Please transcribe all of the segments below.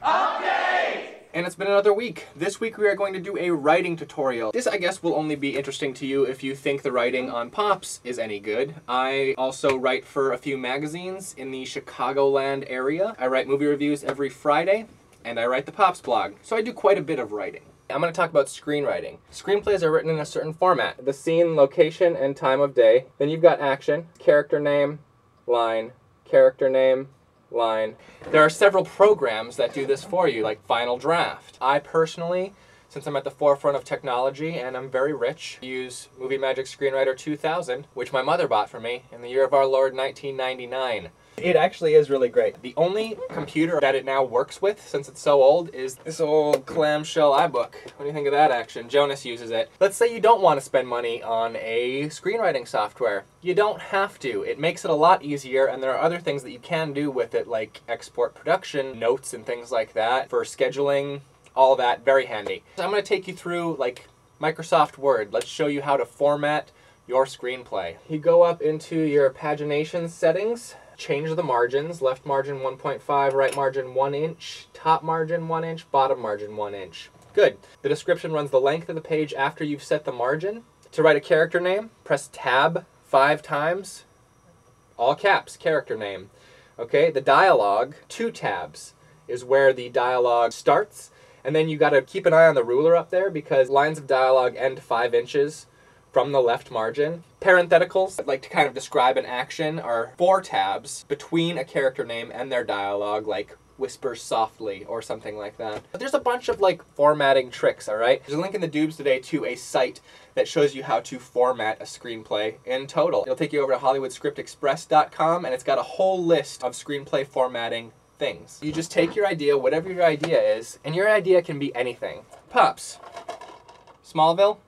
Update! And it's been another week. This week we are going to do a writing tutorial. This, I guess, will only be interesting to you if you think the writing on PoPS is any good. I also write for a few magazines in the Chicagoland area. I write movie reviews every Friday, and I write the PoPS blog. So I do quite a bit of writing. I'm going to talk about screenwriting. Screenplays are written in a certain format. The scene, location, and time of day. Then you've got action, character name, line, character name, line. There are several programs that do this for you, like Final Draft. I personally, since I'm at the forefront of technology and I'm very rich, use Movie Magic Screenwriter 2000, which my mother bought for me in the year of our Lord 1999. It actually is really great. The only computer that it now works with, since it's so old, is this old clamshell iBook. What do you think of that action? Jonas uses it. Let's say you don't want to spend money on a screenwriting software. You don't have to. It makes it a lot easier, and there are other things that you can do with it, like export production notes and things like that for scheduling, all that. Very handy. So I'm going to take you through like Microsoft Word. Let's show you how to format your screenplay. You go up into your pagination settings. Change the margins, left margin 1.5, right margin 1 inch, top margin 1 inch, bottom margin 1 inch. Good. The description runs the length of the page after you've set the margin. To write a character name, press tab 5 times, all caps, character name. Okay, the dialogue, 2 tabs is where the dialogue starts, and then you gotta keep an eye on the ruler up there because lines of dialogue end 5 inches from the left margin. Parentheticals, I'd like to kind of describe an action, are 4 tabs between a character name and their dialogue, like whisper softly or something like that. But there's a bunch of like formatting tricks, alright? There's a link in the doobs today to a site that shows you how to format a screenplay in total. It'll take you over to hollywoodscriptexpress.com and it's got a whole list of screenplay formatting things. You just take your idea, whatever your idea is, and your idea can be anything. PoPS. Smallville.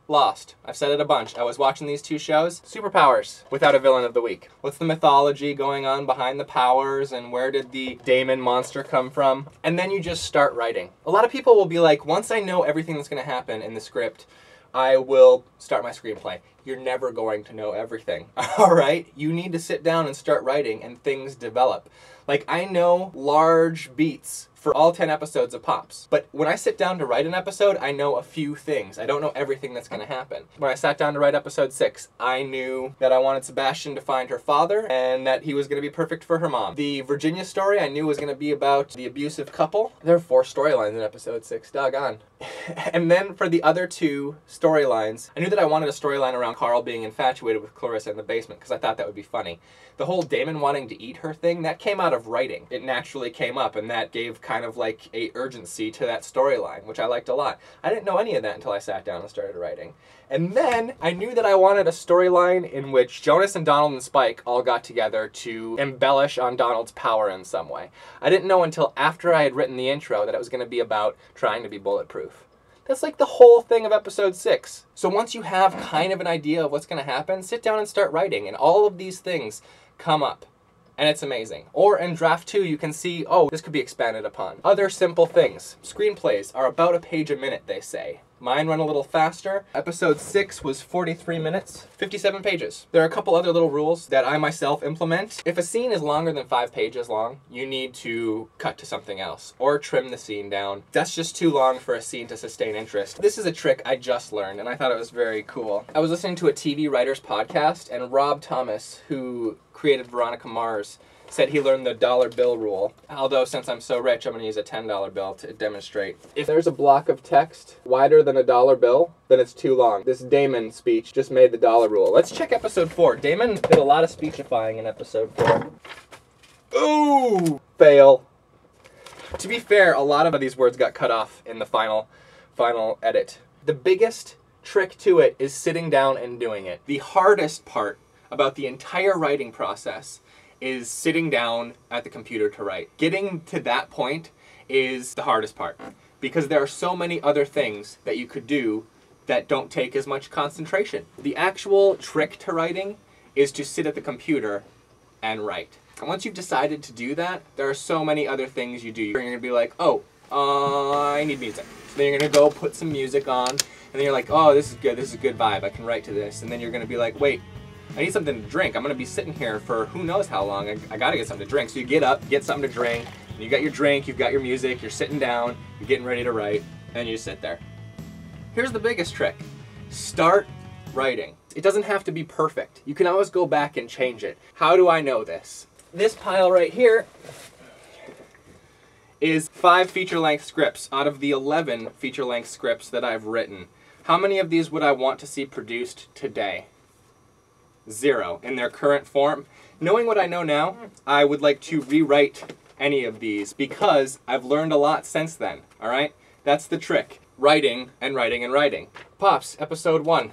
Lost. I've said it a bunch. I was watching these 2 shows. Superpowers without a villain of the week. What's the mythology going on behind the powers and where did the Damon monster come from? And then you just start writing. A lot of people will be like, once I know everything that's going to happen in the script, I will start my screenplay. You're never going to know everything. Alright? You need to sit down and start writing and things develop. Like, I know large beats for all 10 episodes of PoPS. But when I sit down to write an episode, I know a few things. I don't know everything that's going to happen. When I sat down to write episode 6, I knew that I wanted Sebastian to find her father and that he was going to be perfect for her mom. The Virginia story I knew was going to be about the abusive couple. There are 4 storylines in episode 6, doggone. And then for the other 2 storylines, I knew that I wanted a storyline around Carl being infatuated with Clarissa in the basement because I thought that would be funny. The whole Damon wanting to eat her thing, that came out of writing. It naturally came up and that gave kind of like a urgency to that storyline, which I liked a lot. I didn't know any of that until I sat down and started writing. And then I knew that I wanted a storyline in which Jonas and Donald and Spike all got together to embellish on Donald's power in some way. I didn't know until after I had written the intro that it was going to be about trying to be bulletproof. That's like the whole thing of episode 6. So once you have kind of an idea of what's going to happen, sit down and start writing, and all of these things come up. And it's amazing. Or in draft 2, you can see, oh, this could be expanded upon. Other simple things. Screenplays are about a page a minute, they say. Mine run a little faster. Episode 6 was 43 minutes, 57 pages. There are a couple other little rules that I myself implement. If a scene is longer than 5 pages long, you need to cut to something else or trim the scene down. That's just too long for a scene to sustain interest. This is a trick I just learned and I thought it was very cool. I was listening to a TV writer's podcast and Rob Thomas, who created Veronica Mars, said he learned the dollar bill rule. Although, since I'm so rich, I'm going to use a $10 bill to demonstrate. If there's a block of text wider than a dollar bill, then it's too long. This Damon speech just made the dollar rule. Let's check episode 4. Damon did a lot of speechifying in episode 4. Ooh! Fail. To be fair, a lot of these words got cut off in the final edit. The biggest trick to it is sitting down and doing it. The hardest part about the entire writing process is sitting down at the computer to write. Getting to that point is the hardest part because there are so many other things that you could do that don't take as much concentration. The actual trick to writing is to sit at the computer and write. And once you've decided to do that, there are so many other things you do. You're gonna be like, oh, I need music. So then you're gonna go put some music on, and then you're like, oh, this is a good vibe, I can write to this. And then you're gonna be like, wait, I need something to drink. I'm gonna be sitting here for who knows how long. I gotta get something to drink. So you get up, get something to drink, You got your drink, you've got your music, you're sitting down, you're getting ready to write, and you sit there. Here's the biggest trick. Start writing. It doesn't have to be perfect. You can always go back and change it. How do I know this? This pile right here is 5 feature-length scripts out of the 11 feature-length scripts that I've written. How many of these would I want to see produced today? 0 in their current form. Knowing what I know now, I would like to rewrite any of these because I've learned a lot since then, all right? That's the trick. Writing and writing and writing. Pops, episode 1.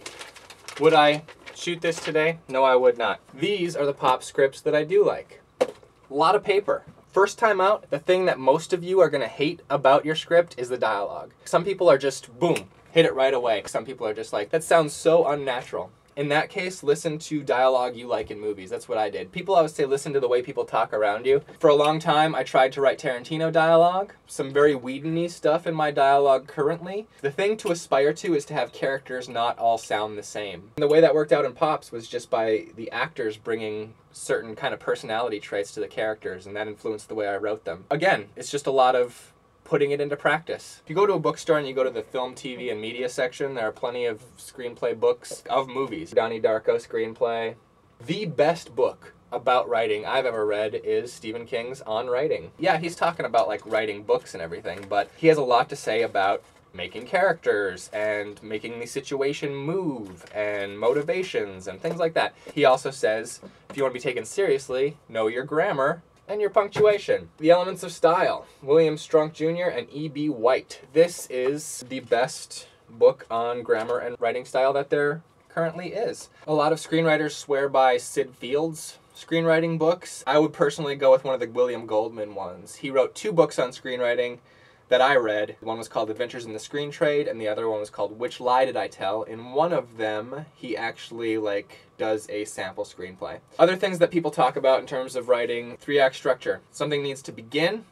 Would I shoot this today? No, I would not. These are the pop scripts that I do like. A lot of paper. First time out, the thing that most of you are going to hate about your script is the dialogue. Some people are just, boom, hit it right away. Some people are just like, that sounds so unnatural. In that case, listen to dialogue you like in movies. That's what I did. People always say listen to the way people talk around you. For a long time, I tried to write Tarantino dialogue. Some very Whedon-y stuff in my dialogue currently. The thing to aspire to is to have characters not all sound the same. And the way that worked out in Pops was just by the actors bringing certain kind of personality traits to the characters, and that influenced the way I wrote them. Again, it's just a lot of putting it into practice. If you go to a bookstore and you go to the film, TV, and media section, there are plenty of screenplay books of movies. Donnie Darko screenplay. The best book about writing I've ever read is Stephen King's On Writing. Yeah, he's talking about like writing books and everything, but he has a lot to say about making characters and making the situation move and motivations and things like that. He also says, if you want to be taken seriously, know your grammar and your punctuation. The Elements of Style, William Strunk Jr. and E.B. White. This is the best book on grammar and writing style that there currently is. A lot of screenwriters swear by Sid Field's screenwriting books. I would personally go with one of the William Goldman ones. He wrote 2 books on screenwriting that I read. One was called Adventures in the Screen Trade, and the other one was called Which Lie Did I Tell? In one of them, he actually does a sample screenplay. Other things that people talk about in terms of writing, 3-act structure. Something needs to begin,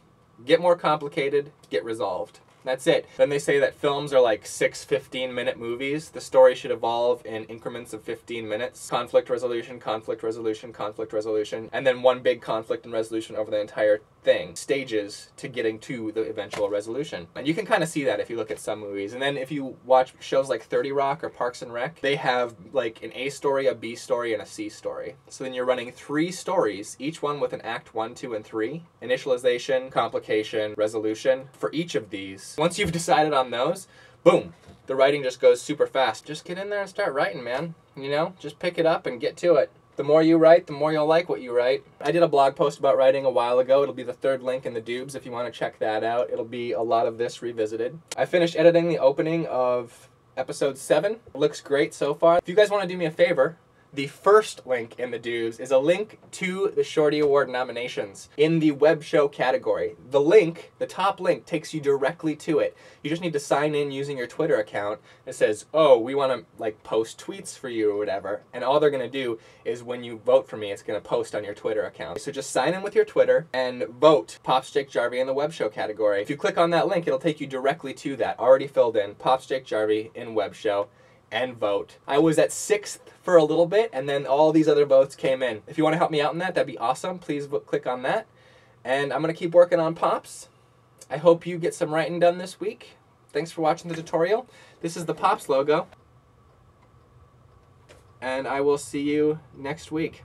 get more complicated, get resolved. That's it. Then they say that films are like 6 15-minute movies. The story should evolve in increments of 15 minutes. Conflict resolution, conflict resolution, conflict resolution, and then one big conflict and resolution over the entire thing. Stages to getting to the eventual resolution. And you can kind of see that if you look at some movies. And then if you watch shows like 30 Rock or Parks and Rec, they have like an A story, a B story, and a C story. So then you're running 3 stories, each one with an act 1, 2, and 3. Initialization, complication, resolution for each of these. Once you've decided on those, boom, the writing just goes super fast. Just get in there and start writing, man. You know, just pick it up and get to it. The more you write, the more you'll like what you write. I did a blog post about writing a while ago. It'll be the 3rd link in the doobs if you want to check that out. It'll be a lot of this revisited. I finished editing the opening of episode 7. It looks great so far. If you guys want to do me a favor, the first link in the doobs is a link to the Shorty Award nominations in the web show category. The link, the top link, takes you directly to it. You just need to sign in using your Twitter account. It says, oh, we want to post tweets for you or whatever. And all they're going to do is when you vote for me, it's going to post on your Twitter account. So just sign in with your Twitter and vote Pops Jake Jarvi in the web show category. If you click on that link, it'll take you directly to that, already filled in, Pops Jake Jarvi in web show. And vote. I was at 6th for a little bit, and then all these other votes came in. If you want to help me out in that, that'd be awesome. Please click on that. And I'm going to keep working on Pops. I hope you get some writing done this week. Thanks for watching the tutorial. This is the Pops logo. And I will see you next week.